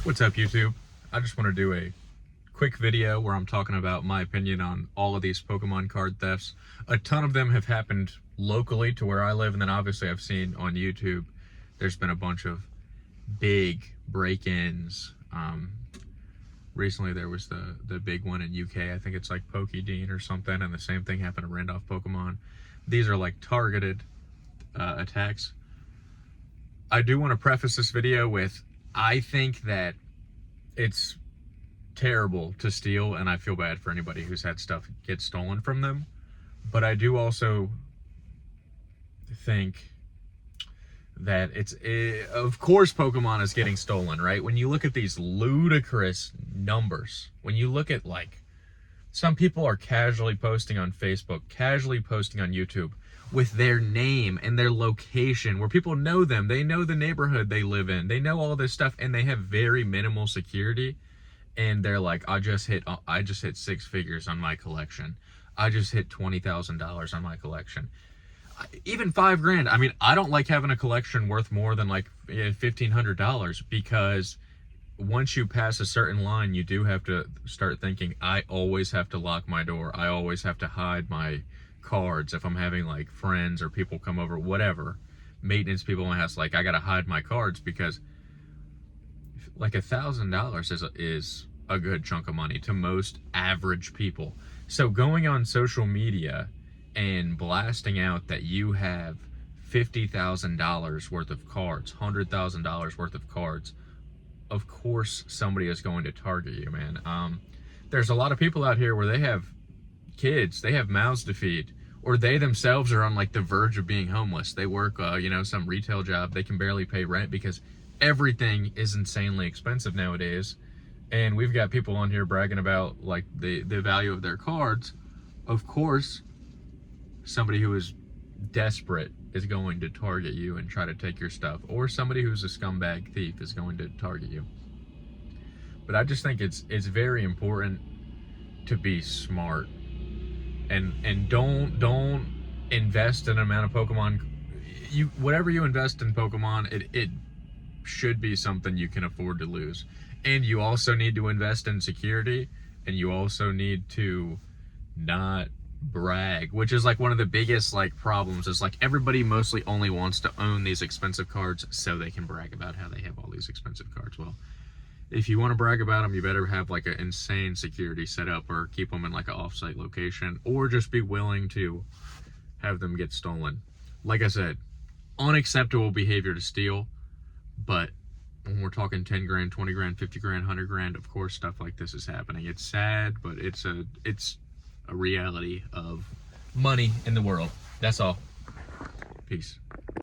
What's up, YouTube? I just want to do a quick video where I'm talking about my opinion on all of these Pokemon card thefts. A ton of them have happened locally to where I live, and then obviously I've seen on YouTube there's been a bunch of big break-ins. Recently there was the big one in UK. I think it's like Pokédean or something, and the same thing happened to Randolph Pokemon. These are like targeted attacks. I do want to preface this video with, I think that it's terrible to steal, and I feel bad for anybody who's had stuff get stolen from them. But I do also think that of course Pokemon is getting stolen, right? When you look at these ludicrous numbers, when you look at, like, some people are casually posting on Facebook, casually posting on YouTube with their name and their location, where people know them, they know the neighborhood they live in, they know all this stuff, and they have very minimal security, and they're like, I just hit 6 figures on my collection, I just hit $20,000 on my collection, even $5,000. I mean, I don't like having a collection worth more than like $1,500, because once you pass a certain line, you do have to start thinking, I always have to lock my door, I always have to hide my cards if I'm having like friends or people come over, whatever, maintenance people in my house, like I gotta hide my cards, because like $1,000 is a good chunk of money to most average people. So going on social media and blasting out that you have $50,000 worth of cards, $100,000 worth of cards, of course somebody is going to target you, man. There's a lot of people out here where they have kids, they have mouths to feed, or they themselves are on like the verge of being homeless. They work some retail job, they can barely pay rent because everything is insanely expensive nowadays. And we've got people on here bragging about like the value of their cards. Of course somebody who is desperate is going to target you and try to take your stuff, or somebody who's a scumbag thief is going to target you. But I just think it's very important to be smart, and don't invest in an amount of Pokemon. Whatever you invest in Pokemon, it should be something you can afford to lose. And you also need to invest in security, and you also need to not brag, which is like one of the biggest like problems, is like everybody mostly only wants to own these expensive cards so they can brag about how they have all these expensive cards. Well, if you want to brag about them, you better have like an insane security setup, or keep them in like an off-site location, or just be willing to have them get stolen. Like I said, unacceptable behavior to steal, but when we're talking 10 grand, 20 grand, 50 grand, 100 grand, of course stuff like this is happening. It's sad, but it's a reality of money in the world. That's all. Peace.